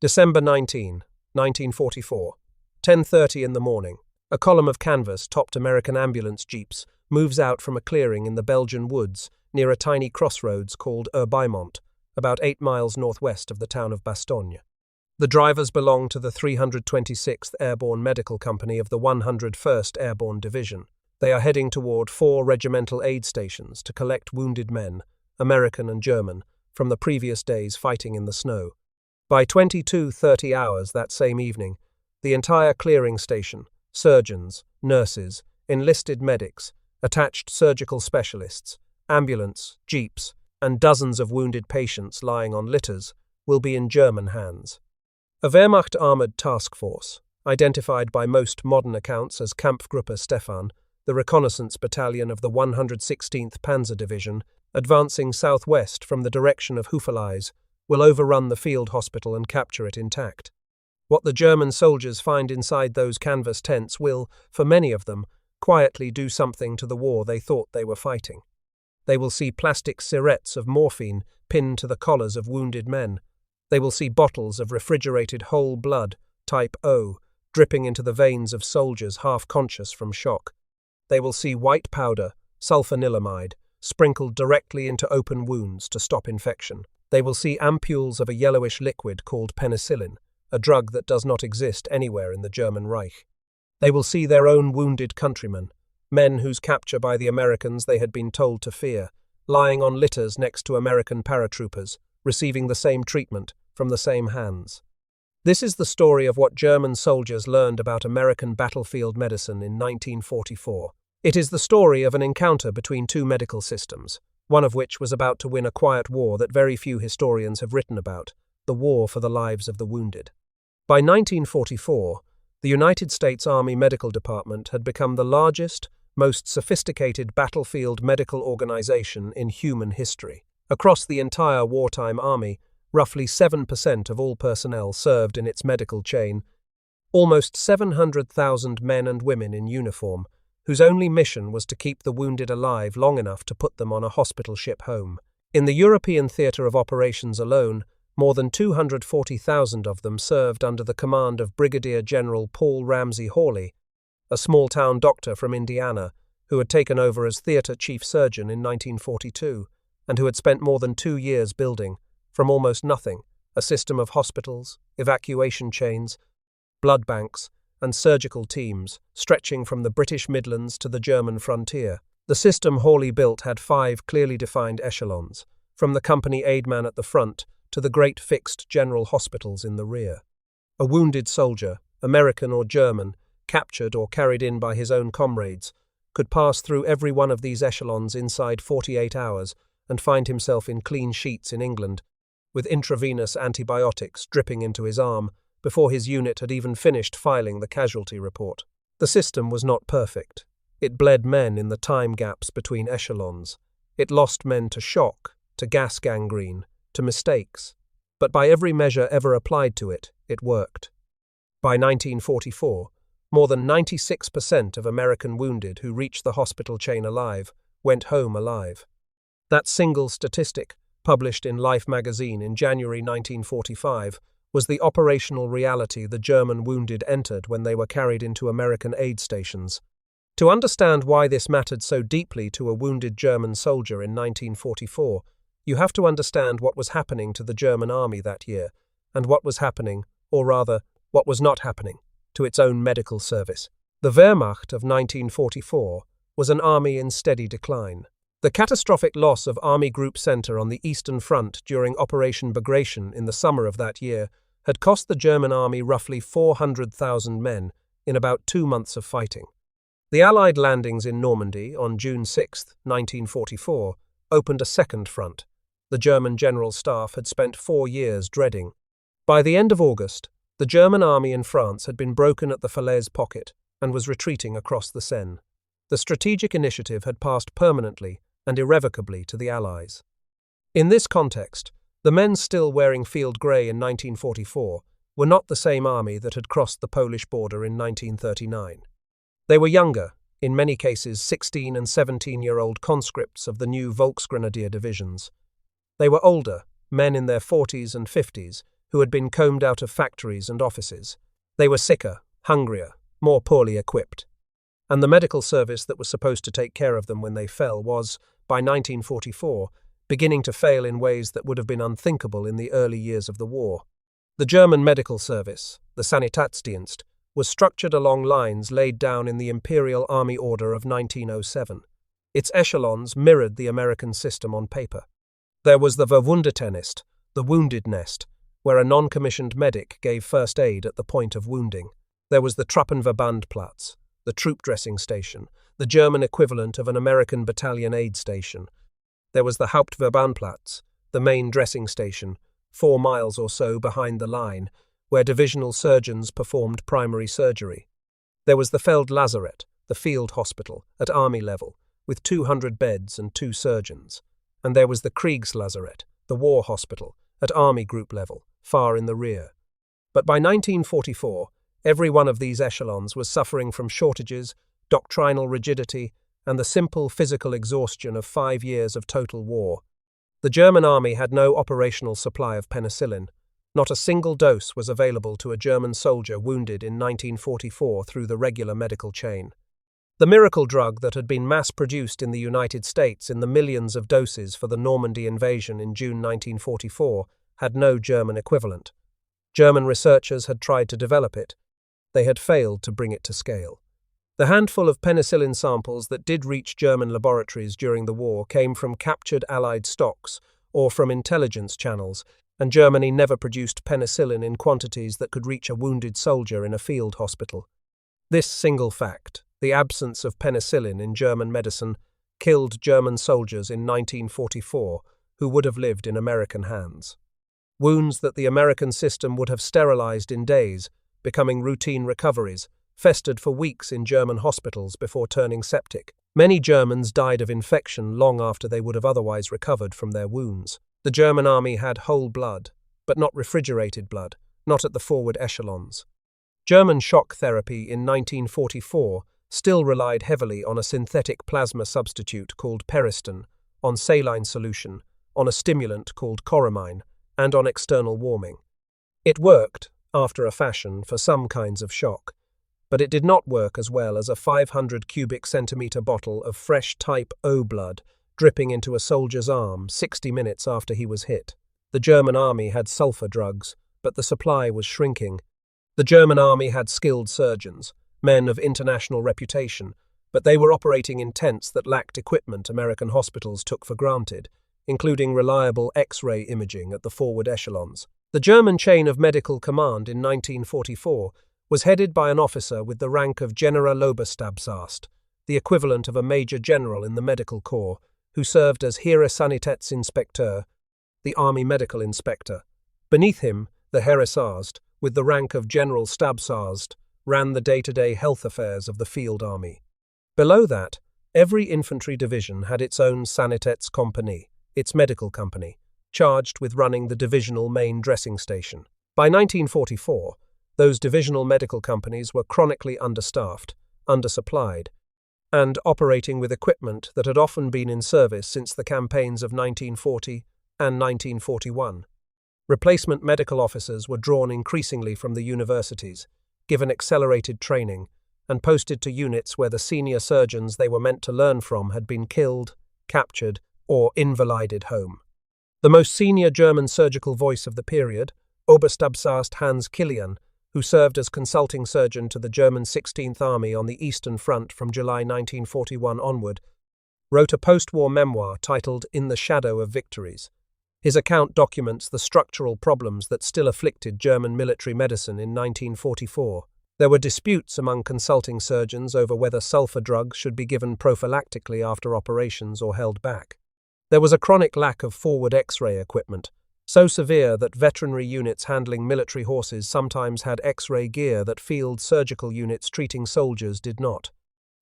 December 1944, 10:30 in the morning. A column of canvas-topped American ambulance jeeps moves out from a clearing in the Belgian woods near a tiny crossroads called Herbaimont, about 8 miles northwest of the town of Bastogne. The drivers belong to the 326th Airborne Medical Company of the 101st Airborne Division. They are heading toward 4 regimental aid stations to collect wounded men, American and German, from the previous day's fighting in the snow. By 22:30 hours that same evening, the entire clearing station, surgeons, nurses, enlisted medics, attached surgical specialists, ambulance, jeeps, and dozens of wounded patients lying on litters will be in German hands. A Wehrmacht armoured task force, identified by most modern accounts as Kampfgruppe Stefan, the reconnaissance battalion of the 116th Panzer Division, advancing southwest from the direction of Houffalize, will overrun the field hospital and capture it intact. What the German soldiers find inside those canvas tents will, for many of them, quietly do something to the war they thought they were fighting. They will see plastic syrettes of morphine pinned to the collars of wounded men. They will see bottles of refrigerated whole blood, type O, dripping into the veins of soldiers half conscious from shock. They will see white powder, sulfanilamide, sprinkled directly into open wounds to stop infection. They will see ampoules of a yellowish liquid called penicillin, a drug that does not exist anywhere in the German Reich. They will see their own wounded countrymen, men whose capture by the Americans they had been told to fear, lying on litters next to American paratroopers, receiving the same treatment from the same hands. This is the story of what German soldiers learned about American battlefield medicine in 1944. It is the story of an encounter between two medical systems, one of which was about to win a quiet war that very few historians have written about, the war for the lives of the wounded. By 1944, the United States Army Medical Department had become the largest, most sophisticated battlefield medical organization in human history. Across the entire wartime army, roughly 7% of all personnel served in its medical chain, almost 700,000 men and women in uniform, whose only mission was to keep the wounded alive long enough to put them on a hospital ship home. In the European theatre of operations alone, more than 240,000 of them served under the command of Brigadier General Paul Hawley, a small-town doctor from Indiana who had taken over as theatre chief surgeon in 1942 and who had spent more than 2 years building, from almost nothing, a system of hospitals, evacuation chains, blood banks, and surgical teams stretching from the British Midlands to the German frontier. The system Hawley built had 5 clearly defined echelons, from the company aidman at the front to the great fixed general hospitals in the rear. A wounded soldier, American or German, captured or carried in by his own comrades, could pass through every one of these echelons inside 48 hours and find himself in clean sheets in England, with intravenous antibiotics dripping into his arm before his unit had even finished filing the casualty report. The system was not perfect. It bled men in the time gaps between echelons. It lost men to shock, to gas gangrene, to mistakes. But by every measure ever applied to it, it worked. By 1944, more than 96% of American wounded who reached the hospital chain alive went home alive. That single statistic, published in Life magazine in January 1945, was the operational reality the German wounded entered when they were carried into American aid stations. To understand why this mattered so deeply to a wounded German soldier in 1944, you have to understand what was happening to the German army that year, and what was happening, or rather, what was not happening, to its own medical service. The Wehrmacht of 1944 was an army in steady decline. The catastrophic loss of Army Group Center on the Eastern Front during Operation Bagration in the summer of that year had cost the German army roughly 400,000 men in about 2 months of fighting. The Allied landings in Normandy on June 6, 1944, opened a second front. The German General Staff had spent 4 years dreading. By the end of August, the German army in France had been broken at the Falaise pocket and was retreating across the Seine. The strategic initiative had passed permanently and irrevocably to the Allies. In this context, the men still wearing field grey in 1944 were not the same army that had crossed the Polish border in 1939. They were younger, in many cases 16- and 17-year-old conscripts of the new Volksgrenadier divisions. They were older, men in their 40s and 50s, who had been combed out of factories and offices. They were sicker, hungrier, more poorly equipped. And the medical service that was supposed to take care of them when they fell was, by 1944, beginning to fail in ways that would have been unthinkable in the early years of the war. The German medical service, the Sanitätsdienst, was structured along lines laid down in the Imperial Army Order of 1907. Its echelons mirrored the American system on paper. There was the Verwundetenest, the wounded nest, where a non-commissioned medic gave first aid at the point of wounding. There was the Truppenverbandplatz, the troop dressing station, the German equivalent of an American battalion aid station. There was the Hauptverbandplatz, the main dressing station, 4 miles or so behind the line, where divisional surgeons performed primary surgery. There was the Feldlazarett, the field hospital, at army level, with 200 beds and 2 surgeons. And there was the Kriegslazarett, the war hospital, at army group level, far in the rear. But by 1944, every one of these echelons was suffering from shortages, doctrinal rigidity, and the simple physical exhaustion of 5 years of total war. The German army had no operational supply of penicillin. Not a single dose was available to a German soldier wounded in 1944 through the regular medical chain. The miracle drug that had been mass-produced in the United States in the millions of doses for the Normandy invasion in June 1944 had no German equivalent. German researchers had tried to develop it. They had failed to bring it to scale. The handful of penicillin samples that did reach German laboratories during the war came from captured Allied stocks or from intelligence channels, and Germany never produced penicillin in quantities that could reach a wounded soldier in a field hospital. This single fact, the absence of penicillin in German medicine, killed German soldiers in 1944 who would have lived in American hands. Wounds that the American system would have sterilized in days, becoming routine recoveries, festered for weeks in German hospitals before turning septic. Many Germans died of infection long after they would have otherwise recovered from their wounds. The German army had whole blood, but not refrigerated blood, not at the forward echelons. German shock therapy in 1944 still relied heavily on a synthetic plasma substitute called periston, on saline solution, on a stimulant called choramine, and on external warming. It worked, after a fashion, for some kinds of shock, but it did not work as well as a 500 cubic centimeter bottle of fresh type O blood dripping into a soldier's arm 60 minutes after he was hit. The German army had sulfur drugs, but the supply was shrinking. The German army had skilled surgeons, men of international reputation, but they were operating in tents that lacked equipment American hospitals took for granted, including reliable X-ray imaging at the forward echelons. The German chain of medical command in 1944 was headed by an officer with the rank of Generaloberstabsarzt, the equivalent of a major general in the medical corps, who served as Heeresanitätsinspekteur, the army medical inspector. Beneath him, the Heeresarzt, with the rank of Generalstabsarzt, ran the day-to-day health affairs of the field army. Below that, every infantry division had its own Sanitätskompanie, its medical company, charged with running the divisional main dressing station. By 1944, those divisional medical companies were chronically understaffed, undersupplied, and operating with equipment that had often been in service since the campaigns of 1940 and 1941. Replacement medical officers were drawn increasingly from the universities, given accelerated training, and posted to units where the senior surgeons they were meant to learn from had been killed, captured, or invalided home. The most senior German surgical voice of the period, Oberstabsarzt Hans Kilian, who served as consulting surgeon to the German 16th Army on the Eastern Front from July 1941 onward, wrote a post-war memoir titled In the Shadow of Victories. His account documents the structural problems that still afflicted German military medicine in 1944. There were disputes among consulting surgeons over whether sulfur drugs should be given prophylactically after operations or held back. There was a chronic lack of forward X-ray equipment, so severe that veterinary units handling military horses sometimes had X-ray gear that field surgical units treating soldiers did not.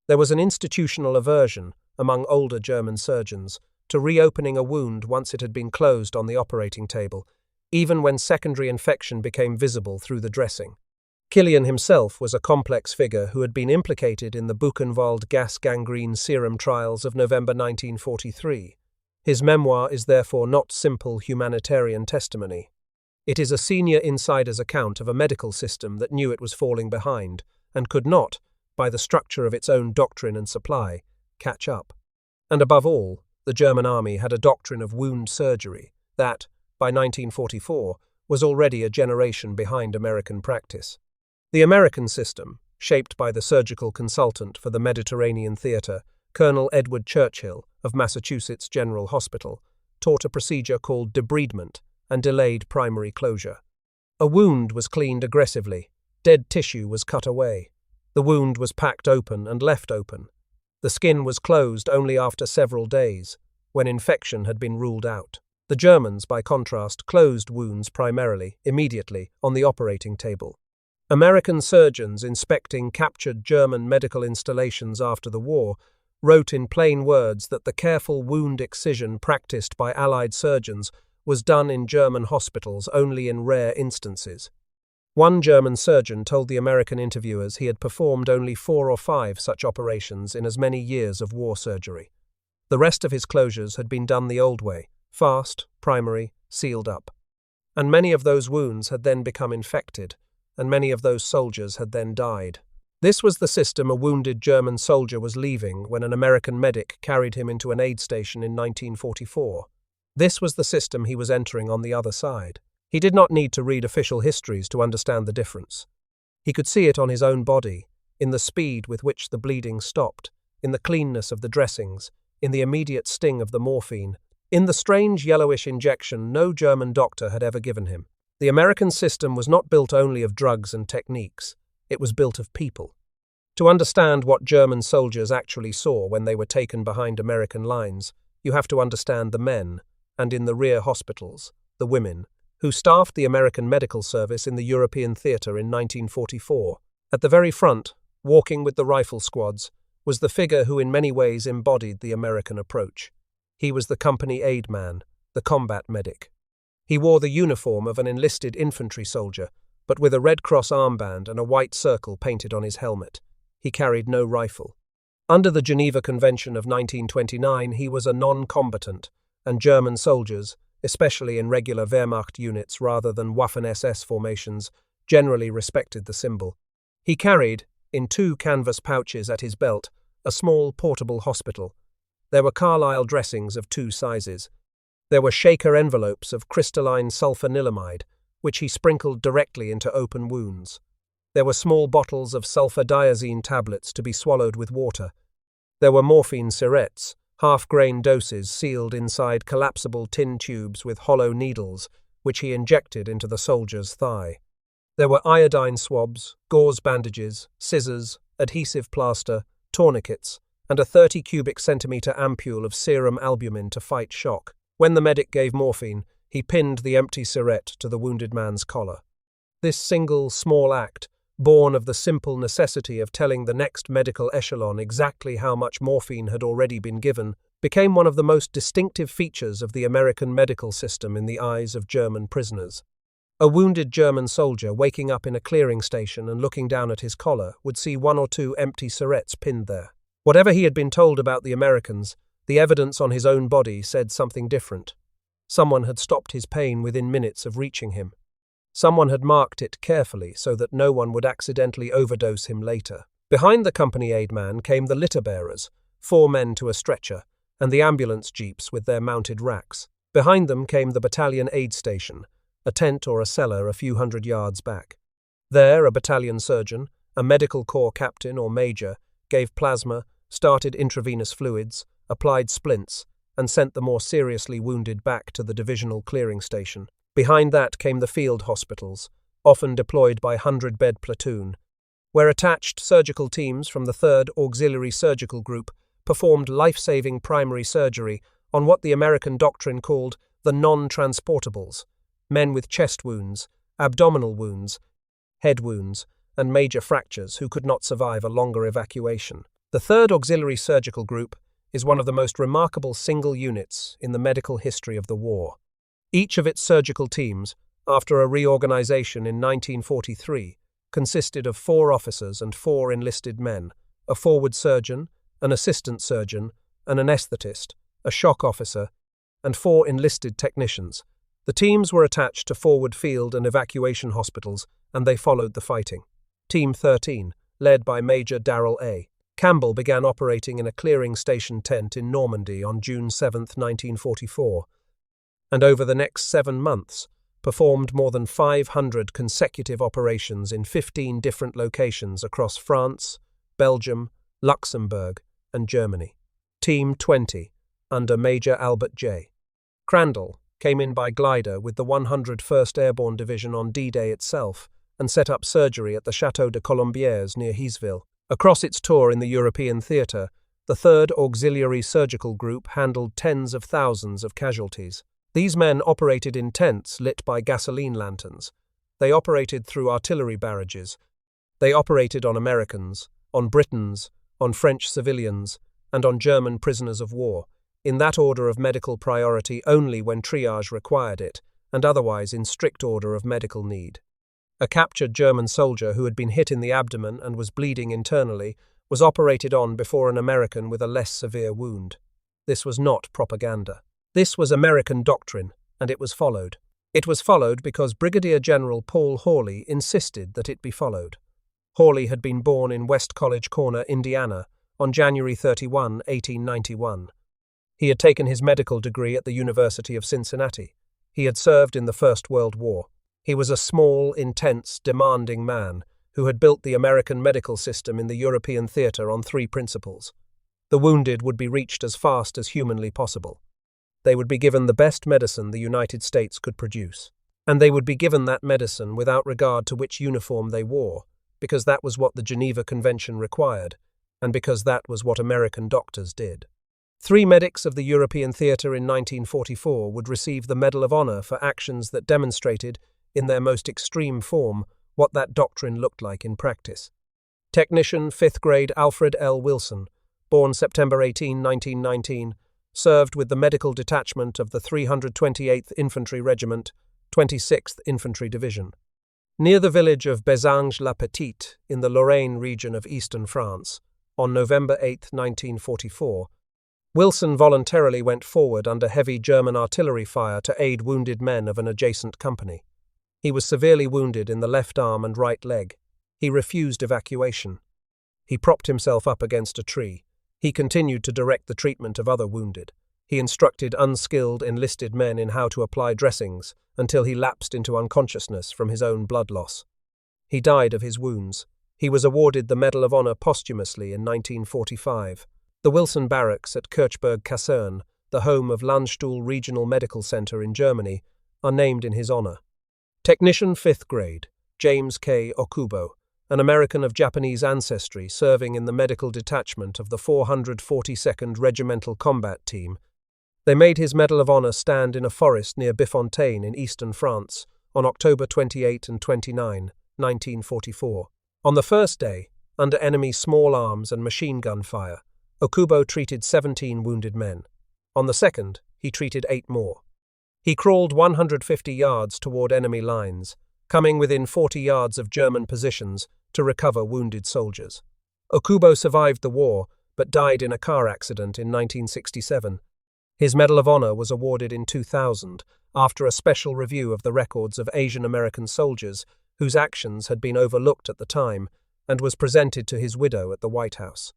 There was an institutional aversion, among older German surgeons, to reopening a wound once it had been closed on the operating table, even when secondary infection became visible through the dressing. Kilian himself was a complex figure who had been implicated in the Buchenwald gas gangrene serum trials of November 1943. His memoir is therefore not simple humanitarian testimony. It is a senior insider's account of a medical system that knew it was falling behind and could not, by the structure of its own doctrine and supply, catch up. And above all, the German army had a doctrine of wound surgery that, by 1944, was already a generation behind American practice. The American system, shaped by the surgical consultant for the Mediterranean theater, Colonel Edward Churchill of Massachusetts General Hospital, taught a procedure called debridement and delayed primary closure. A wound was cleaned aggressively, dead tissue was cut away. The wound was packed open and left open. The skin was closed only after several days, when infection had been ruled out. The Germans, by contrast, closed wounds primarily, immediately, on the operating table. American surgeons inspecting captured German medical installations after the war wrote in plain words that the careful wound excision practiced by Allied surgeons was done in German hospitals only in rare instances. One German surgeon told the American interviewers he had performed only 4 or 5 such operations in as many years of war surgery. The rest of his closures had been done the old way, fast, primary, sealed up. And many of those wounds had then become infected, and many of those soldiers had then died. This was the system a wounded German soldier was leaving when an American medic carried him into an aid station in 1944. This was the system he was entering on the other side. He did not need to read official histories to understand the difference. He could see it on his own body, in the speed with which the bleeding stopped, in the cleanness of the dressings, in the immediate sting of the morphine, in the strange yellowish injection no German doctor had ever given him. The American system was not built only of drugs and techniques, it was built of people. To understand what German soldiers actually saw when they were taken behind American lines, you have to understand the men, and in the rear hospitals, the women, who staffed the American medical service in the European theater in 1944. At the very front, walking with the rifle squads, was the figure who in many ways embodied the American approach. He was the company aid man, the combat medic. He wore the uniform of an enlisted infantry soldier, but with a Red Cross armband and a white circle painted on his helmet. He carried no rifle. Under the Geneva Convention of 1929, he was a non-combatant, and German soldiers, especially in regular Wehrmacht units rather than Waffen-SS formations, generally respected the symbol. He carried, in 2 canvas pouches at his belt, a small portable hospital. There were Carlisle dressings of 2 sizes. There were shaker envelopes of crystalline sulfanilamide, which he sprinkled directly into open wounds. There were small bottles of sulfadiazine tablets to be swallowed with water. There were morphine syrettes, half-grain doses sealed inside collapsible tin tubes with hollow needles, which he injected into the soldier's thigh. There were iodine swabs, gauze bandages, scissors, adhesive plaster, tourniquets, and a 30 cubic centimeter ampoule of serum albumin to fight shock. When the medic gave morphine, he pinned the empty syrette to the wounded man's collar. This single, small act, born of the simple necessity of telling the next medical echelon exactly how much morphine had already been given, became one of the most distinctive features of the American medical system in the eyes of German prisoners. A wounded German soldier waking up in a clearing station and looking down at his collar would see 1 or 2 empty syrettes pinned there. Whatever he had been told about the Americans, the evidence on his own body said something different. Someone had stopped his pain within minutes of reaching him. Someone had marked it carefully so that no one would accidentally overdose him later. Behind the company aid man came the litter bearers, 4 men to a stretcher, and the ambulance jeeps with their mounted racks. Behind them came the battalion aid station, a tent or a cellar a few hundred yards back. There, a battalion surgeon, a medical corps captain or major, gave plasma, started intravenous fluids, applied splints, and sent the more seriously wounded back to the divisional clearing station. Behind that came the field hospitals, often deployed by 100-bed platoon, where attached surgical teams from the 3rd Auxiliary Surgical Group performed life-saving primary surgery on what the American doctrine called the non-transportables, men with chest wounds, abdominal wounds, head wounds, and major fractures who could not survive a longer evacuation. The 3rd Auxiliary Surgical Group is one of the most remarkable single units in the medical history of the war. Each of its surgical teams, after a reorganization in 1943, consisted of 4 officers and 4 enlisted men, a forward surgeon, an assistant surgeon, an anesthetist, a shock officer, and 4 enlisted technicians. The teams were attached to forward field and evacuation hospitals, and they followed the fighting. Team 13, led by Major Darrell A. Campbell, began operating in a clearing station tent in Normandy on June 7, 1944, and over the next 7 months, performed more than 500 consecutive operations in 15 different locations across France, Belgium, Luxembourg, and Germany. Team 20, under Major Albert J. Crandall, came in by glider with the 101st Airborne Division on D-Day itself and set up surgery at the Château de Colombières near Heesville. Across its tour in the European theatre, the 3rd Auxiliary Surgical Group handled tens of thousands of casualties. These men operated in tents lit by gasoline lanterns. They operated through artillery barrages. They operated on Americans, on Britons, on French civilians, and on German prisoners of war, in that order of medical priority only when triage required it, and otherwise in strict order of medical need. A captured German soldier who had been hit in the abdomen and was bleeding internally was operated on before an American with a less severe wound. This was not propaganda. This was American doctrine, and it was followed. It was followed because Brigadier General Paul Hawley insisted that it be followed. Hawley had been born in West College Corner, Indiana, on January 31, 1891. He had taken his medical degree at the University of Cincinnati. He had served in the First World War. He was a small, intense, demanding man who had built the American medical system in the European theatre on 3 principles. The wounded would be reached as fast as humanly possible. They would be given the best medicine the United States could produce. And they would be given that medicine without regard to which uniform they wore, because that was what the Geneva Convention required, and because that was what American doctors did. 3 medics of the European theatre in 1944 would receive the Medal of Honor for actions that demonstrated, in their most extreme form, what that doctrine looked like in practice. Technician 5th grade Alfred L. Wilson, born September 18, 1919, served with the medical detachment of the 328th Infantry Regiment, 26th Infantry Division. Near the village of Bézange-la-Petite, in the Lorraine region of eastern France, on November 8, 1944, Wilson voluntarily went forward under heavy German artillery fire to aid wounded men of an adjacent company. He was severely wounded in the left arm and right leg. He refused evacuation. He propped himself up against a tree. He continued to direct the treatment of other wounded. He instructed unskilled enlisted men in how to apply dressings until he lapsed into unconsciousness from his own blood loss. He died of his wounds. He was awarded the Medal of Honor posthumously in 1945. The Wilson Barracks at Kirchberg-Kaserne, the home of Landstuhl Regional Medical Center in Germany, are named in his honor. Technician 5th grade, James K. Okubo, an American of Japanese ancestry serving in the medical detachment of the 442nd Regimental Combat Team. They made his Medal of Honor stand in a forest near Bifontaine in eastern France on October 28 and 29, 1944. On the first day, under enemy small arms and machine gun fire, Okubo treated 17 wounded men. On the second, he treated 8 more. He crawled 150 yards toward enemy lines, coming within 40 yards of German positions to recover wounded soldiers. Okubo survived the war, but died in a car accident in 1967. His Medal of Honor was awarded in 2000 after a special review of the records of Asian American soldiers whose actions had been overlooked at the time and was presented to his widow at the White House.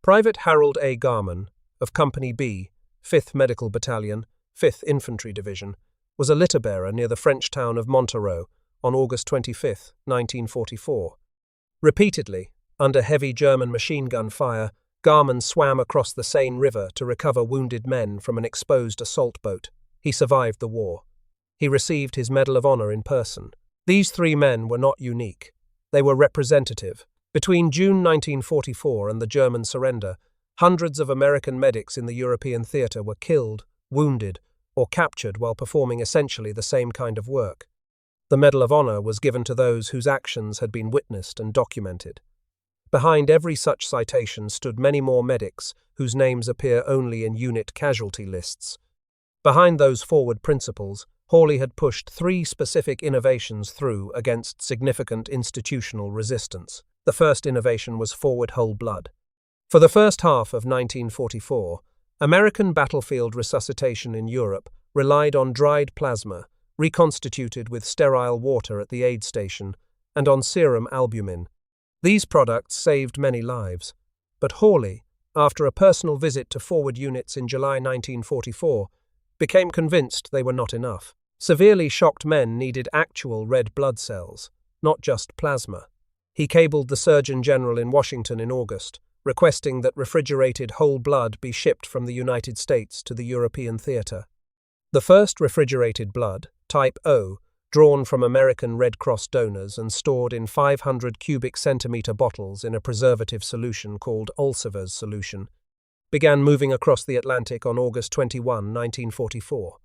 Private Harold A. Garman, of Company B, 5th Medical Battalion, 5th Infantry Division, was a litter-bearer near the French town of Montereau on August 25, 1944. Repeatedly, under heavy German machine gun fire, Garman swam across the Seine River to recover wounded men from an exposed assault boat. He survived the war. He received his Medal of Honor in person. These 3 men were not unique. They were representative. Between June 1944 and the German surrender, hundreds of American medics in the European theatre were killed, wounded, or captured while performing essentially the same kind of work. The Medal of Honor was given to those whose actions had been witnessed and documented. Behind every such citation stood many more medics whose names appear only in unit casualty lists. Behind those forward principles, Hawley had pushed 3 specific innovations through against significant institutional resistance. The first innovation was forward whole blood. For the first half of 1944, American battlefield resuscitation in Europe relied on dried plasma, reconstituted with sterile water at the aid station, and on serum albumin. These products saved many lives. But Hawley, after a personal visit to forward units in July 1944, became convinced they were not enough. Severely shocked men needed actual red blood cells, not just plasma. He cabled the Surgeon General in Washington in August, requesting that refrigerated whole blood be shipped from the United States to the European theatre. The first refrigerated blood, type O, drawn from American Red Cross donors and stored in 500 cubic centimeter bottles in a preservative solution called Olsever's solution, began moving across the Atlantic on August 21, 1944.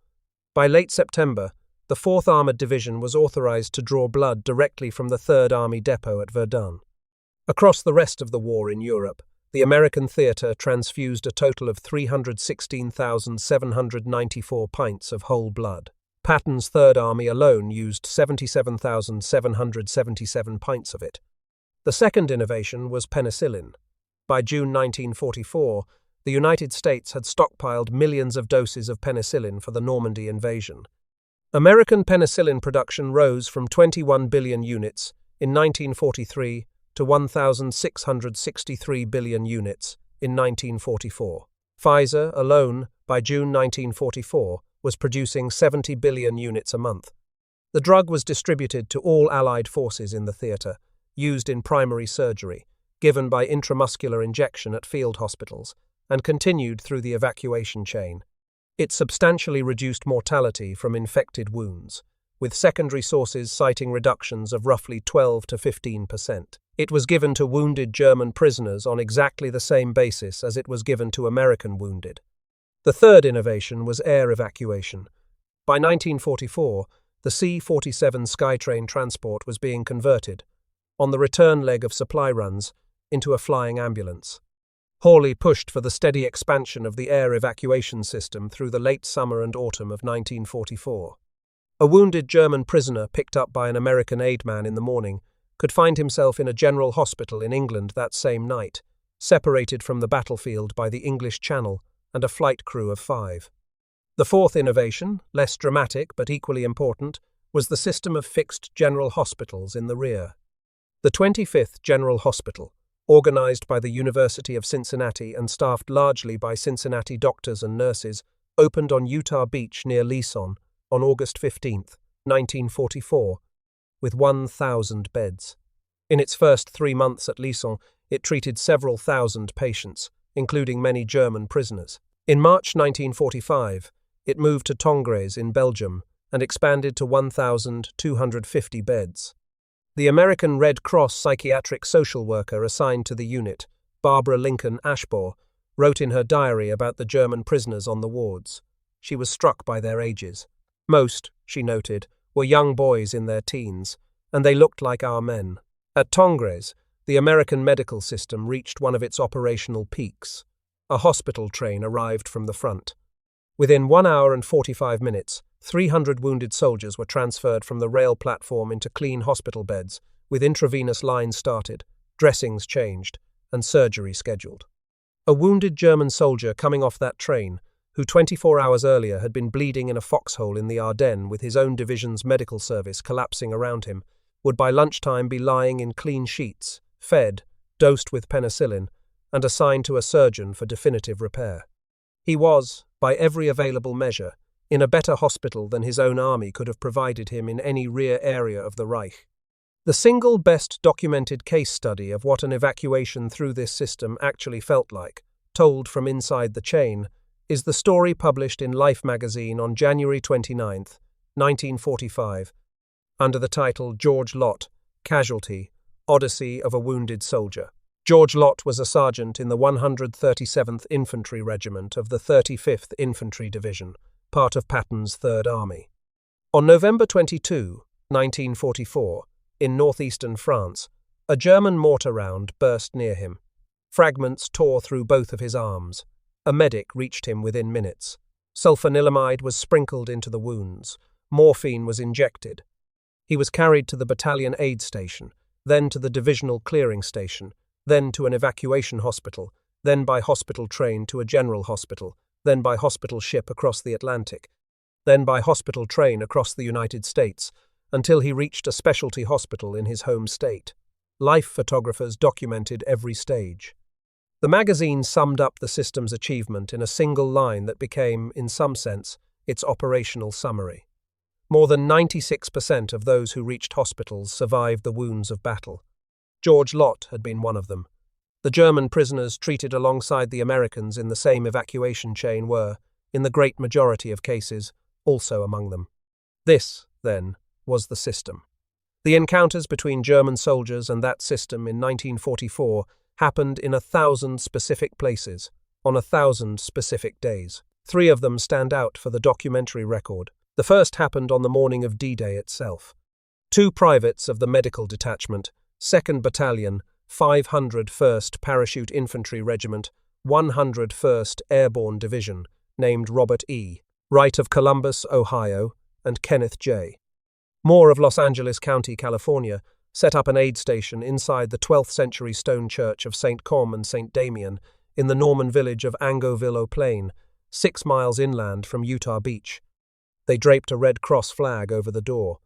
By late September, the 4th Armoured Division was authorized to draw blood directly from the 3rd Army Depot at Verdun. Across the rest of the war in Europe, the American theatre transfused a total of 316,794 pints of whole blood. Patton's 3rd Army alone used 77,777 pints of it. The second innovation was penicillin. By June 1944, the United States had stockpiled millions of doses of penicillin for the Normandy invasion. American penicillin production rose from 21 billion units in 1943 to 1,663 billion units in 1944. Pfizer alone, by June 1944, was producing 70 billion units a month. The drug was distributed to all Allied forces in the theatre, used in primary surgery, given by intramuscular injection at field hospitals, and continued through the evacuation chain. It substantially reduced mortality from infected wounds, with secondary sources citing reductions of roughly 12 to 15%. It was given to wounded German prisoners on exactly the same basis as it was given to American wounded. The third innovation was air evacuation. By 1944, the C-47 Skytrain transport was being converted, on the return leg of supply runs, into a flying ambulance. Hawley pushed for the steady expansion of the air evacuation system through the late summer and autumn of 1944. A wounded German prisoner picked up by an American aid man in the morning could find himself in a general hospital in England that same night, separated from the battlefield by the English Channel and a flight crew of 5. The fourth innovation, less dramatic but equally important, was the system of fixed general hospitals in the rear. The 25th General Hospital, organized by the University of Cincinnati and staffed largely by Cincinnati doctors and nurses, opened on Utah Beach near Leeson on August 15, 1944, with 1,000 beds. In its first 3 months at Leeson, it treated several thousand patients, including many German prisoners. In March 1945, it moved to Tongres in Belgium and expanded to 1,250 beds. The American Red Cross psychiatric social worker assigned to the unit, Barbara Lincoln Ashbaugh, wrote in her diary about the German prisoners on the wards. She was struck by their ages. Most, she noted, were young boys in their teens, and they looked like our men. At Tongres, the American medical system reached one of its operational peaks. A hospital train arrived from the front. Within 1 hour and 45 minutes, 300 wounded soldiers were transferred from the rail platform into clean hospital beds, with intravenous lines started, dressings changed, and surgery scheduled. A wounded German soldier coming off that train, who 24 hours earlier had been bleeding in a foxhole in the Ardennes with his own division's medical service collapsing around him, would by lunchtime be lying in clean sheets, fed, dosed with penicillin, and assigned to a surgeon for definitive repair. He was, by every available measure, in a better hospital than his own army could have provided him in any rear area of the Reich. The single best documented case study of what an evacuation through this system actually felt like, told from inside the chain, is the story published in Life magazine on January 29, 1945, under the title George Lott, Casualty, Odyssey of a Wounded Soldier. George Lott was a sergeant in the 137th Infantry Regiment of the 35th Infantry Division, part of Patton's Third Army. On November 22, 1944, in northeastern France, a German mortar round burst near him. Fragments tore through both of his arms. A medic reached him within minutes. Sulfanilamide was sprinkled into the wounds. Morphine was injected. He was carried to the battalion aid station, then to the divisional clearing station, then to an evacuation hospital, then by hospital train to a general hospital, then by hospital ship across the Atlantic. then by hospital train across the United States, until he reached a specialty hospital in his home state. Life photographers documented every stage. The magazine summed up the system's achievement in a single line that became, in some sense, its operational summary. More than 96% of those who reached hospitals survived the wounds of battle. George Lott had been one of them. The German prisoners treated alongside the Americans in the same evacuation chain were, in the great majority of cases, also among them. This, then, was the system. The encounters between German soldiers and that system in 1944 happened in 1,000 specific places, on 1,000 specific days. 3 of them stand out for the documentary record. The first happened on the morning of D-Day itself. 2 privates of the medical detachment, 2nd Battalion, 501st Parachute Infantry Regiment, 101st Airborne Division, named Robert E. Wright of Columbus, Ohio, and Kenneth J. Moore of Los Angeles County, California, set up an aid station inside the 12th century stone church of St. Com and St. Damien in the Norman village of Angoville-au-Plain, 6 miles inland from Utah Beach. They draped a Red Cross flag over the door.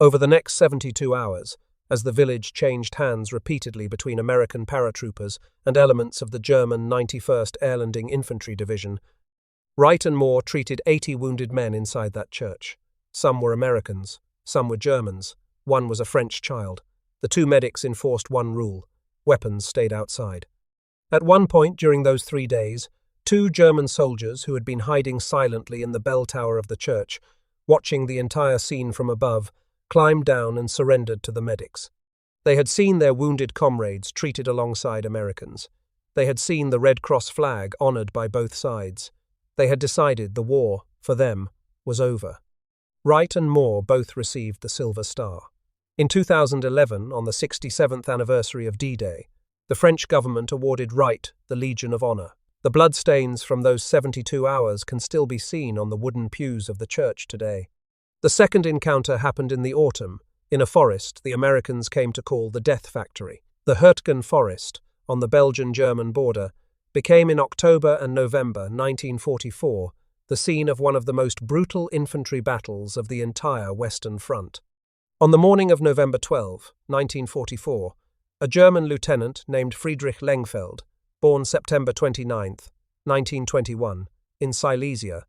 Over the next 72 hours, as the village changed hands repeatedly between American paratroopers and elements of the German 91st Airlanding Infantry Division, Wright and Moore treated 80 wounded men inside that church. Some were Americans, some were Germans, one was a French child. The 2 medics enforced one rule: weapons stayed outside. At one point during those 3 days, 2 German soldiers who had been hiding silently in the bell tower of the church, watching the entire scene from above, climbed down and surrendered to the medics. They had seen their wounded comrades treated alongside Americans. They had seen the Red Cross flag honored by both sides. They had decided the war, for them, was over. Wright and Moore both received the Silver Star. In 2011, on the 67th anniversary of D-Day, the French government awarded Wright the Legion of Honor. The bloodstains from those 72 hours can still be seen on the wooden pews of the church today. The second encounter happened in the autumn, in a forest the Americans came to call the Death Factory. The Hurtgen Forest, on the Belgian-German border, became in October and November 1944 the scene of one of the most brutal infantry battles of the entire Western Front. On the morning of November 12, 1944, a German lieutenant named Friedrich Lengfeld, born September 29, 1921, in Silesia,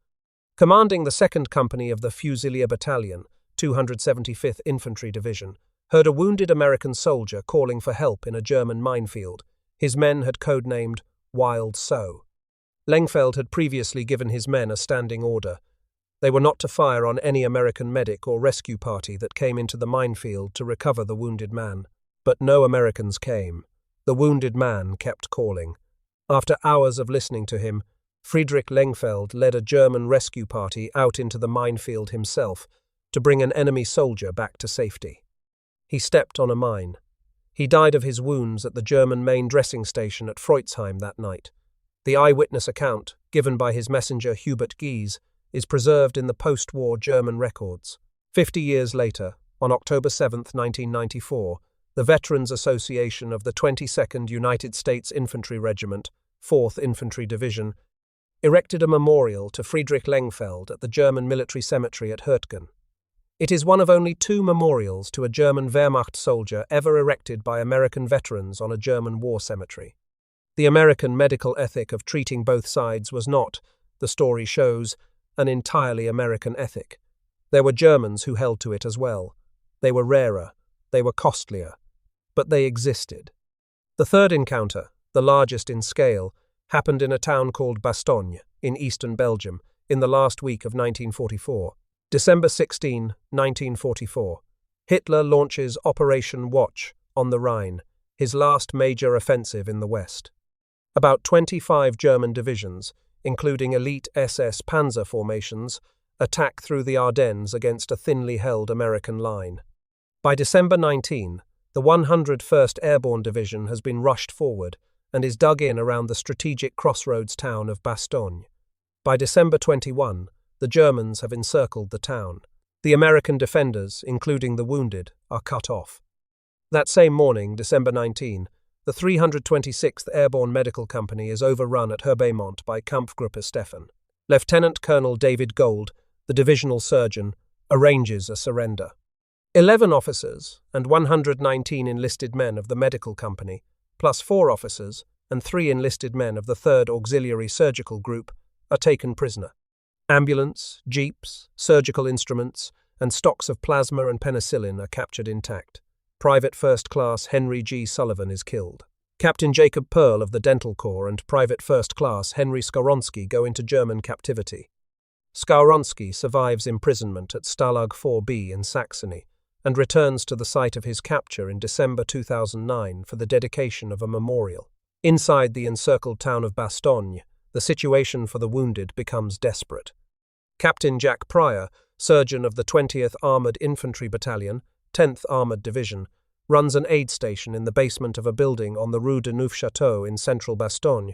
commanding the 2nd Company of the Fusilier Battalion, 275th Infantry Division, heard a wounded American soldier calling for help in a German minefield. His men had codenamed Wild So. Lengfeld had previously given his men a standing order. They were not to fire on any American medic or rescue party that came into the minefield to recover the wounded man. But no Americans came. The wounded man kept calling. After hours of listening to him, Friedrich Lengfeld led a German rescue party out into the minefield himself to bring an enemy soldier back to safety. He stepped on a mine. He died of his wounds at the German main dressing station at Freudsheim that night. The eyewitness account, given by his messenger Hubert Gies, is preserved in the post-war German records. 50 years later, on October 7, 1994, the Veterans Association of the 22nd United States Infantry Regiment, 4th Infantry Division, erected a memorial to Friedrich Lengfeld at the German military cemetery at Hurtgen. It is one of only 2 memorials to a German Wehrmacht soldier ever erected by American veterans on a German war cemetery. The American medical ethic of treating both sides was not, the story shows, an entirely American ethic. There were Germans who held to it as well. They were rarer, they were costlier, but they existed. The third encounter, the largest in scale, happened in a town called Bastogne, in eastern Belgium, in the last week of 1944. December 16, 1944. Hitler launches Operation Watch on the Rhine, his last major offensive in the West. About 25 German divisions, including elite SS panzer formations, attack through the Ardennes against a thinly held American line. By December 19, the 101st Airborne Division has been rushed forward and is dug in around the strategic crossroads town of Bastogne. By December 21, the Germans have encircled the town. The American defenders, including the wounded, are cut off. That same morning, December 19, the 326th Airborne Medical Company is overrun at Herbaimont by Kampfgruppe Stefan. Lieutenant Colonel David Gold, the divisional surgeon, arranges a surrender. 11 officers and 119 enlisted men of the medical company, plus 4 officers and 3 enlisted men of the 3rd Auxiliary Surgical Group, are taken prisoner. Ambulance, jeeps, surgical instruments, and stocks of plasma and penicillin are captured intact. Private First Class Henry G. Sullivan is killed. Captain Jacob Pearl of the Dental Corps and Private First Class Henry Skowronski go into German captivity. Skowronski survives imprisonment at Stalag 4B in Saxony and returns to the site of his capture in December 2009 for the dedication of a memorial. Inside the encircled town of Bastogne, the situation for the wounded becomes desperate. Captain Jack Pryor, surgeon of the 20th Armoured Infantry Battalion, 10th Armoured Division, runs an aid station in the basement of a building on the Rue de Neufchâteau in central Bastogne,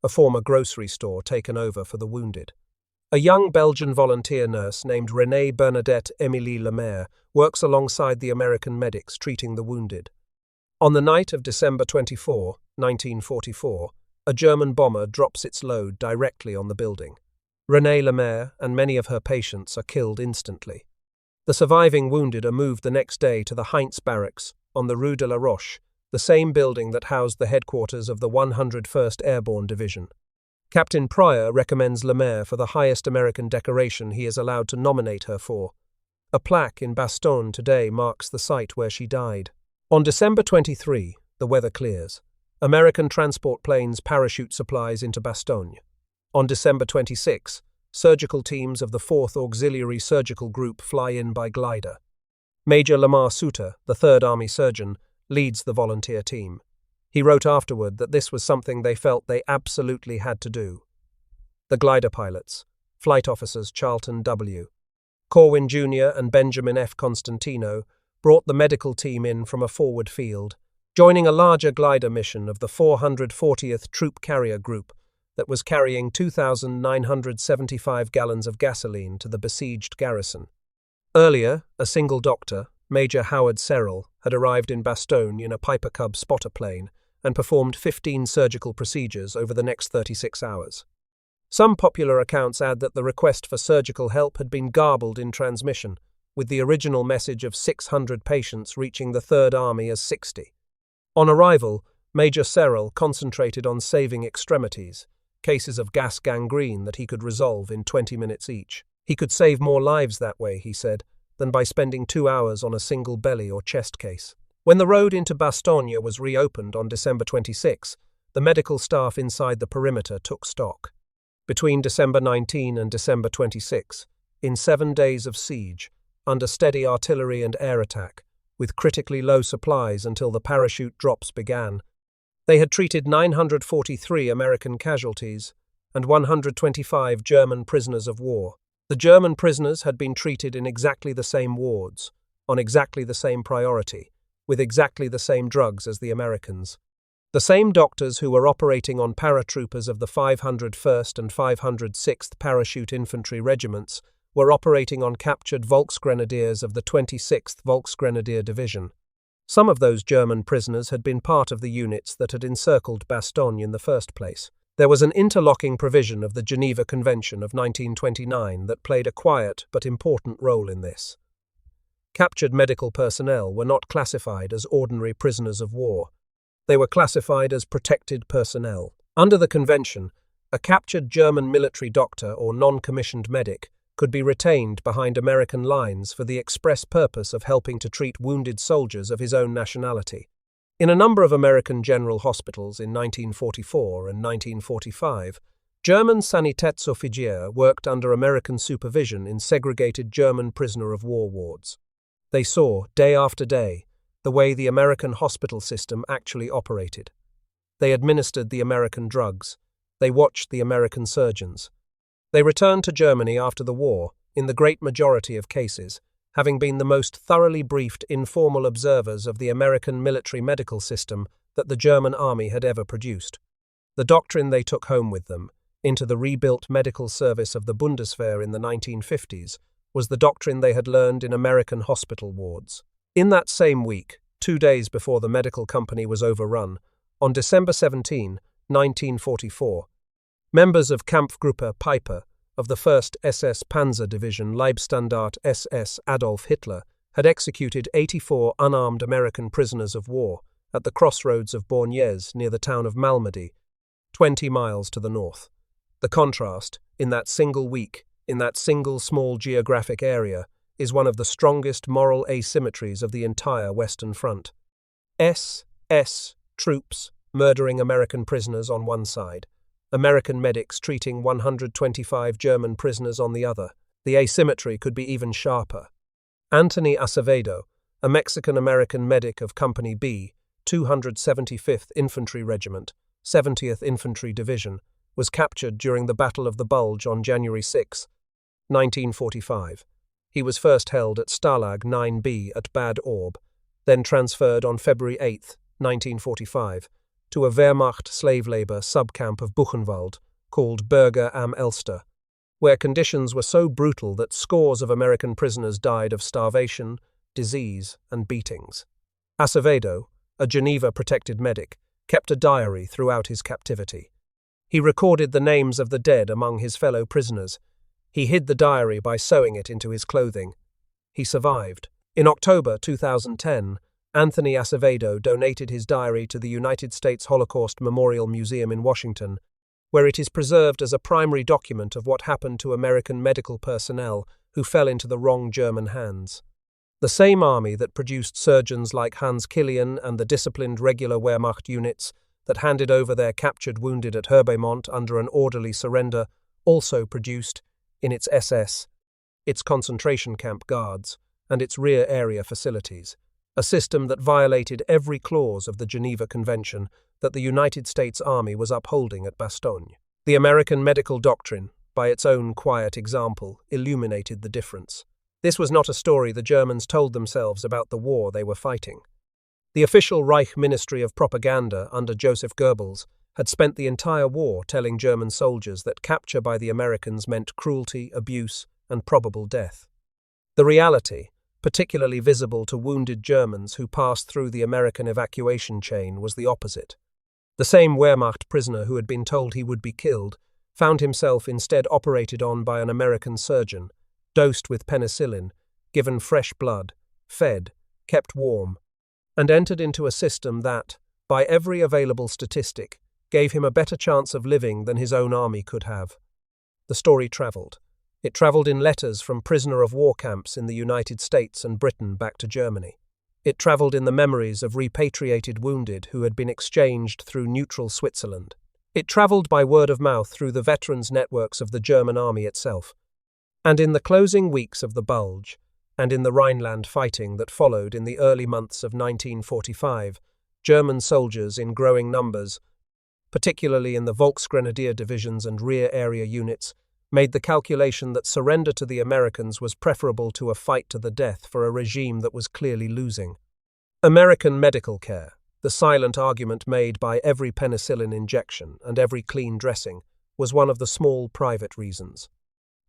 a former grocery store taken over for the wounded. A young Belgian volunteer nurse named Renée Bernadette Émilie Lemaire works alongside the American medics treating the wounded. On the night of December 24, 1944, a German bomber drops its load directly on the building. Renée Lemaire and many of her patients are killed instantly. The surviving wounded are moved the next day to the Heinz Barracks on the Rue de la Roche, the same building that housed the headquarters of the 101st Airborne Division. Captain Pryor recommends Lemaire for the highest American decoration he is allowed to nominate her for. A plaque in Bastogne today marks the site where she died. On December 23, the weather clears. American transport planes parachute supplies into Bastogne. On December 26, surgical teams of the 4th Auxiliary Surgical Group fly in by glider. Major Lamar Suter, the 3rd Army surgeon, leads the volunteer team. He wrote afterward that this was something they felt they absolutely had to do. The glider pilots, Flight Officers Charlton W. Corwin Jr. and Benjamin F. Constantino, brought the medical team in from a forward field, joining a larger glider mission of the 440th Troop Carrier Group that was carrying 2,975 gallons of gasoline to the besieged garrison. Earlier, a single doctor, Major Howard Serrell, had arrived in Bastogne in a Piper Cub spotter plane and performed 15 surgical procedures over the next 36 hours. Some popular accounts add that the request for surgical help had been garbled in transmission, with the original message of 600 patients reaching the Third Army as 60. On arrival, Major Serrell concentrated on saving extremities, cases of gas gangrene that he could resolve in 20 minutes each. He could save more lives that way, he said, than by spending 2 hours on a single belly or chest case. When the road into Bastogne was reopened on December 26, the medical staff inside the perimeter took stock. Between December 19 and December 26, in 7 days of siege, under steady artillery and air attack, with critically low supplies until the parachute drops began, they had treated 943 American casualties and 125 German prisoners of war. The German prisoners had been treated in exactly the same wards, on exactly the same priority, with exactly the same drugs as the Americans. The same doctors who were operating on paratroopers of the 501st and 506th Parachute Infantry Regiments were operating on captured Volksgrenadiers of the 26th Volksgrenadier Division. Some of those German prisoners had been part of the units that had encircled Bastogne in the first place. There was an interlocking provision of the Geneva Convention of 1929 that played a quiet but important role in this. Captured medical personnel were not classified as ordinary prisoners of war. They were classified as protected personnel. Under the convention, a captured German military doctor or non-commissioned medic could be retained behind American lines for the express purpose of helping to treat wounded soldiers of his own nationality. In a number of American general hospitals in 1944 and 1945, German Sanitätsoffizierer worked under American supervision in segregated German prisoner of war wards. They saw, day after day, the way the American hospital system actually operated. They administered the American drugs. They watched the American surgeons. They returned to Germany after the war, in the great majority of cases, having been the most thoroughly briefed informal observers of the American military medical system that the German army had ever produced. The doctrine they took home with them, into the rebuilt medical service of the Bundeswehr in the 1950s, was the doctrine they had learned in American hospital wards. In that same week, 2 days before the medical company was overrun, on December 17, 1944, members of Kampfgruppe Piper, of the 1st SS Panzer Division Leibstandarte SS Adolf Hitler had executed 84 unarmed American prisoners of war at the crossroads of Bourniez near the town of Malmedy, 20 miles to the north. The contrast, in that single week, in that single small geographic area, is one of the strongest moral asymmetries of the entire Western Front. SS troops murdering American prisoners on one side, American medics treating 125 German prisoners on the other. The asymmetry could be even sharper. Anthony Acevedo, a Mexican-American medic of Company B, 275th Infantry Regiment, 70th Infantry Division, was captured during the Battle of the Bulge on January 6, 1945. He was first held at Stalag 9B at Bad Orb, then transferred on February 8, 1945, to a Wehrmacht slave labor subcamp of Buchenwald called Berger am Elster, where conditions were so brutal that scores of American prisoners died of starvation, disease, and beatings. Acevedo, a Geneva-protected medic, kept a diary throughout his captivity. He recorded the names of the dead among his fellow prisoners. He hid the diary by sewing it into his clothing. He survived. In October 2010, Anthony Acevedo donated his diary to the United States Holocaust Memorial Museum in Washington, where it is preserved as a primary document of what happened to American medical personnel who fell into the wrong German hands. The same army that produced surgeons like Hans Killian and the disciplined regular Wehrmacht units that handed over their captured wounded at Herbaimont under an orderly surrender also produced, in its SS, its concentration camp guards, and its rear area facilities, a system that violated every clause of the Geneva Convention that the United States Army was upholding at Bastogne. The American medical doctrine, by its own quiet example, illuminated the difference. This was not a story the Germans told themselves about the war they were fighting. The official Reich Ministry of Propaganda under Joseph Goebbels had spent the entire war telling German soldiers that capture by the Americans meant cruelty, abuse, and probable death. The reality, particularly visible to wounded Germans who passed through the American evacuation chain, was the opposite. The same Wehrmacht prisoner who had been told he would be killed found himself instead operated on by an American surgeon, dosed with penicillin, given fresh blood, fed, kept warm, and entered into a system that, by every available statistic, gave him a better chance of living than his own army could have. The story travelled. It travelled in letters from prisoner-of-war camps in the United States and Britain back to Germany. It travelled in the memories of repatriated wounded who had been exchanged through neutral Switzerland. It travelled by word of mouth through the veterans' networks of the German army itself. And in the closing weeks of the Bulge, and in the Rhineland fighting that followed in the early months of 1945, German soldiers in growing numbers, particularly in the Volksgrenadier divisions and rear area units, made the calculation that surrender to the Americans was preferable to a fight to the death for a regime that was clearly losing. American medical care, the silent argument made by every penicillin injection and every clean dressing, was one of the small private reasons.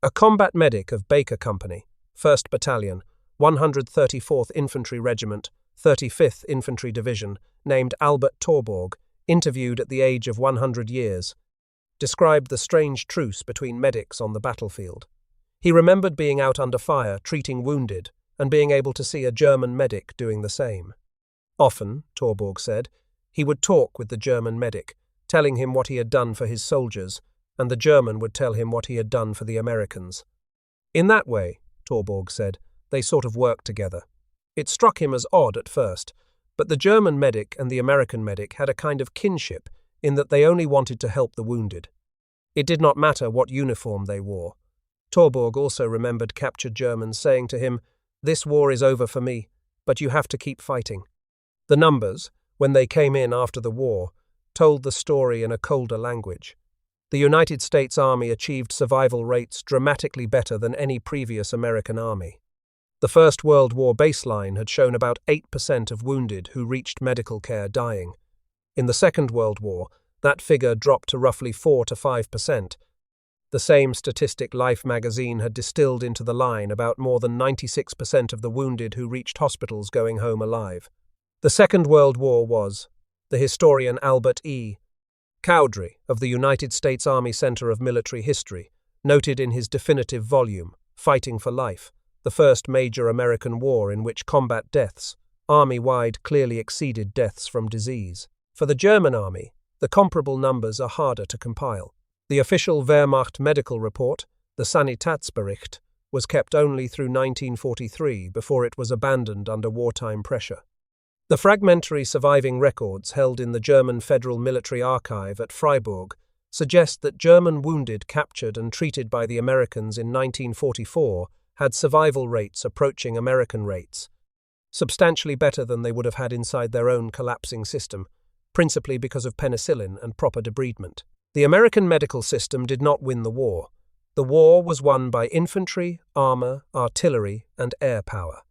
A combat medic of Baker Company, 1st Battalion, 134th Infantry Regiment, 35th Infantry Division, named Albert Torborg, interviewed at the age of 100 years, described the strange truce between medics on the battlefield. He remembered being out under fire, treating wounded, and being able to see a German medic doing the same. Often, Torborg said, he would talk with the German medic, telling him what he had done for his soldiers, and the German would tell him what he had done for the Americans. In that way, Torborg said, they sort of worked together. It struck him as odd at first, but the German medic and the American medic had a kind of kinship in that they only wanted to help the wounded. It did not matter what uniform they wore. Torborg also remembered captured Germans saying to him, "This war is over for me, but you have to keep fighting." The numbers, when they came in after the war, told the story in a colder language. The United States Army achieved survival rates dramatically better than any previous American army. The First World War baseline had shown about 8% of wounded who reached medical care dying. In the Second World War, that figure dropped to roughly 4 to 5%. The same statistic Life magazine had distilled into the line about more than 96% of the wounded who reached hospitals going home alive. The Second World War was, the historian Albert E. Cowdrey of the United States Army Center of Military History noted in his definitive volume, Fighting for Life, the first major American war in which combat deaths, army-wide, clearly exceeded deaths from disease. For the German army, the comparable numbers are harder to compile. The official Wehrmacht medical report, the Sanitätsbericht, was kept only through 1943 before it was abandoned under wartime pressure. The fragmentary surviving records held in the German Federal Military Archive at Freiburg suggest that German wounded captured and treated by the Americans in 1944 had survival rates approaching American rates, substantially better than they would have had inside their own collapsing system, principally because of penicillin and proper debridement. The American medical system did not win the war. The war was won by infantry, armor, artillery, and air power.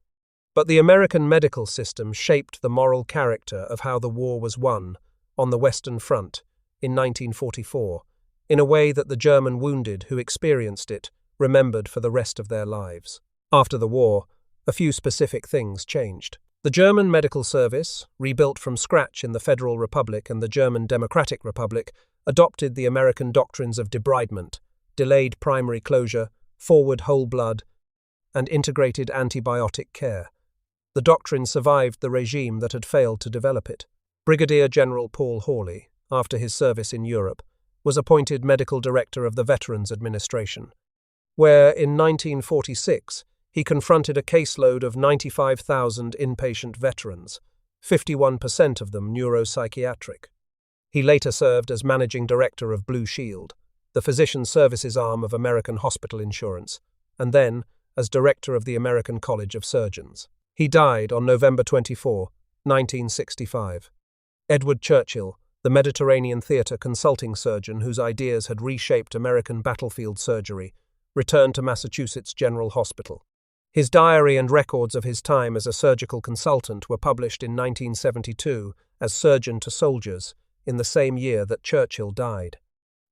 But the American medical system shaped the moral character of how the war was won on the Western Front in 1944, in a way that the German wounded who experienced it remembered for the rest of their lives. After the war, a few specific things changed. The German medical service, rebuilt from scratch in the Federal Republic and the German Democratic Republic, adopted the American doctrines of debridement, delayed primary closure, forward whole blood, and integrated antibiotic care. The doctrine survived the regime that had failed to develop it. Brigadier General Paul Hawley, after his service in Europe, was appointed medical director of the Veterans Administration, where, in 1946, he confronted a caseload of 95,000 inpatient veterans, 51% of them neuropsychiatric. He later served as managing director of Blue Shield, the physician services arm of American hospital insurance, and then as director of the American College of Surgeons. He died on November 24, 1965. Edward Churchill, the Mediterranean theater consulting surgeon whose ideas had reshaped American battlefield surgery, returned to Massachusetts General Hospital. His diary and records of his time as a surgical consultant were published in 1972 as Surgeon to Soldiers, in the same year that Churchill died.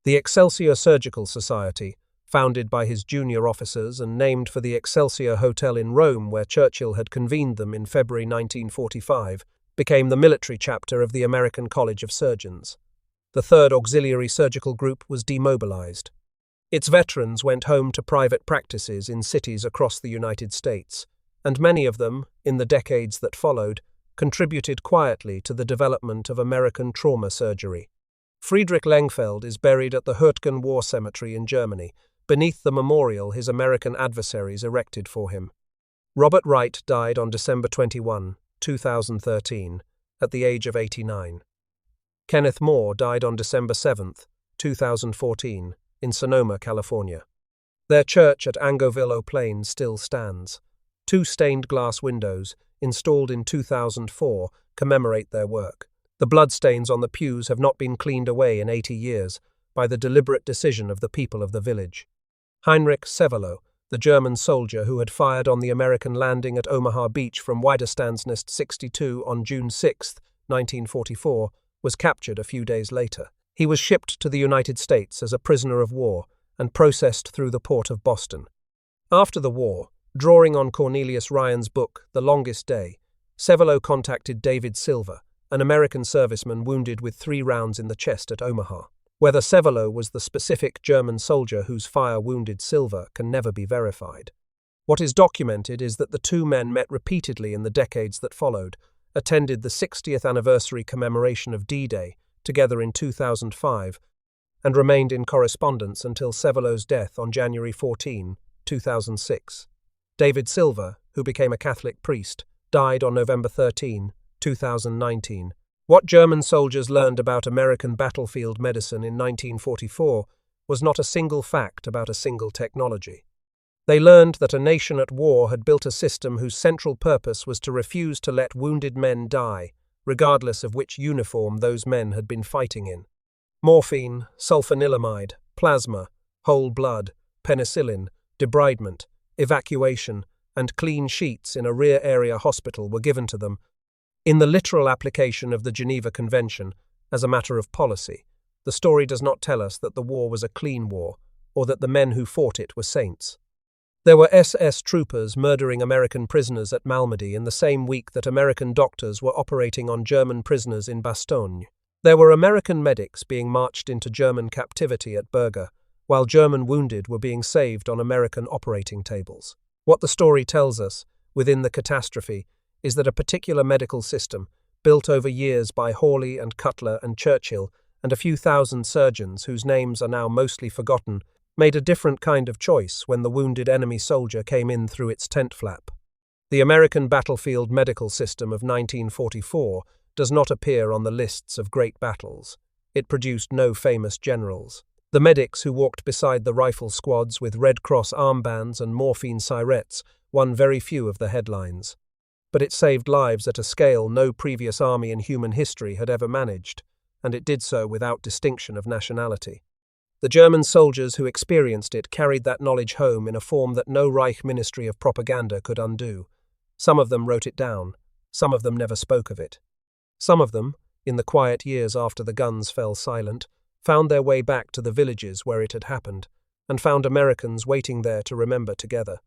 The Excelsior Surgical Society, founded by his junior officers and named for the Excelsior Hotel in Rome where Churchill had convened them in February 1945, became the military chapter of the American College of Surgeons. The 3rd Auxiliary Surgical Group was demobilized. Its veterans went home to private practices in cities across the United States, and many of them, in the decades that followed, contributed quietly to the development of American trauma surgery. Friedrich Lengfeld is buried at the Hurtgen War Cemetery in Germany, beneath the memorial his American adversaries erected for him. Robert Wright died on December 21, 2013, at the age of 89. Kenneth Moore died on December 7, 2014, in Sonoma, California. Their church at Angoville-au-Plain still stands. 2 stained glass windows, installed in 2004, commemorate their work. The bloodstains on the pews have not been cleaned away in 80 years by the deliberate decision of the people of the village. Heinrich Severloh, the German soldier who had fired on the American landing at Omaha Beach from Widerstandsnest 62 on June 6, 1944, was captured a few days later. He was shipped to the United States as a prisoner of war and processed through the port of Boston. After the war, drawing on Cornelius Ryan's book, The Longest Day, Severloh contacted David Silver, an American serviceman wounded with 3 rounds in the chest at Omaha. Whether Severloh was the specific German soldier whose fire wounded Silver can never be verified. What is documented is that the 2 men met repeatedly in the decades that followed, attended the 60th anniversary commemoration of D-Day, together in 2005, and remained in correspondence until Severloh's death on January 14, 2006. David Silver, who became a Catholic priest, died on November 13, 2019. What German soldiers learned about American battlefield medicine in 1944 was not a single fact about a single technology. They learned that a nation at war had built a system whose central purpose was to refuse to let wounded men die, regardless of which uniform those men had been fighting in. Morphine, sulfanilamide, plasma, whole blood, penicillin, debridement, evacuation, and clean sheets in a rear area hospital were given to them, in the literal application of the Geneva Convention, as a matter of policy. The story does not tell us that the war was a clean war, or that the men who fought it were saints. There were SS troopers murdering American prisoners at Malmedy in the same week that American doctors were operating on German prisoners in Bastogne. There were American medics being marched into German captivity at Bulge, while German wounded were being saved on American operating tables. What the story tells us, within the catastrophe, is that a particular medical system, built over years by Hawley and Cutler and Churchill and a few thousand surgeons whose names are now mostly forgotten, made a different kind of choice when the wounded enemy soldier came in through its tent flap. The American battlefield medical system of 1944 does not appear on the lists of great battles. It produced no famous generals. The medics who walked beside the rifle squads with Red Cross armbands and morphine syrettes won very few of the headlines. But it saved lives at a scale no previous army in human history had ever managed, and it did so without distinction of nationality. The German soldiers who experienced it carried that knowledge home in a form that no Reich Ministry of Propaganda could undo. Some of them wrote it down, some of them never spoke of it. Some of them, in the quiet years after the guns fell silent, found their way back to the villages where it had happened, and found Americans waiting there to remember together.